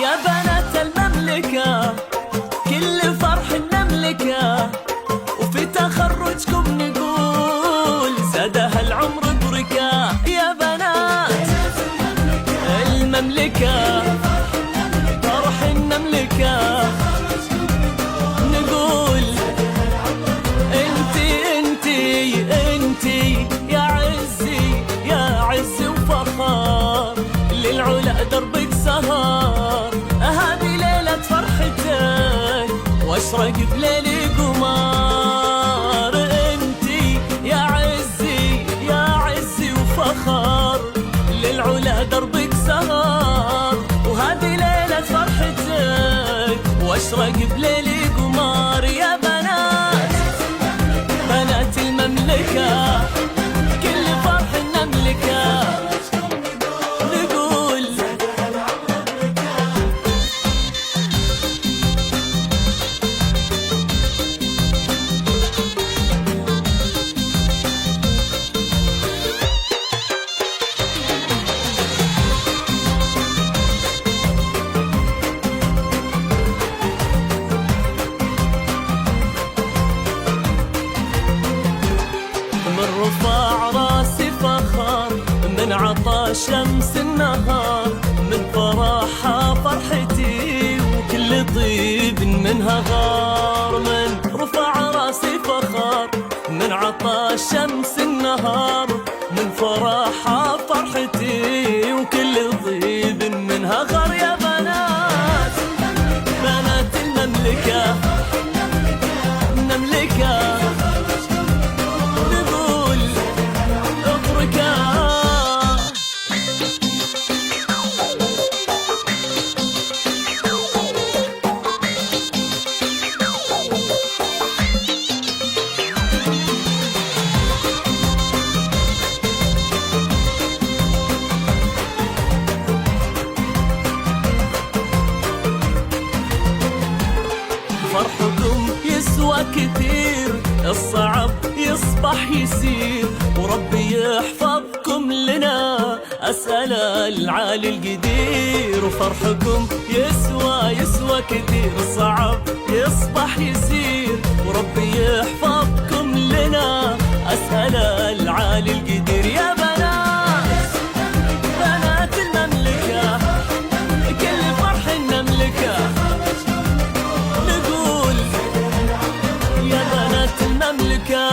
يا بنات المملكة كل فرح نملكه، وفي تخرجكم نقول زادها العمر بركة. يا بنات المملكة فرح النملكة، نقول انتي يا عزي وفخار، للعلا دربك سهر، هذه ليلة فرحتك واشرق بليلي قمار. انتي يا عزي وفخار، للعلا دربك سهر، وهذه ليلة فرحتك واشرق بليلي قمار. يا بنات المملكة كل فرح نملكه، نقول من رفع راسي فخر، من عطى شمس النهار، من فرحها فرحتي وكل طيب منها غار. من رفع راسي فخر، من عطى شمس النهار، من فرحها فرحتي وكل طيب منها غار. يا بنات المملكة نملكة، فرحكم يسوى كثير، الصعب يصبح يسير، وربي يحفظكم لنا أسأل العالي القدير. وفرحكم يسوى كثير، الصعب يصبح يسير، وربي يحفظكم لنا أسأل العالي القدير. يا بنات المملكة كل فرح نملكه، نقول يا بنات المملكة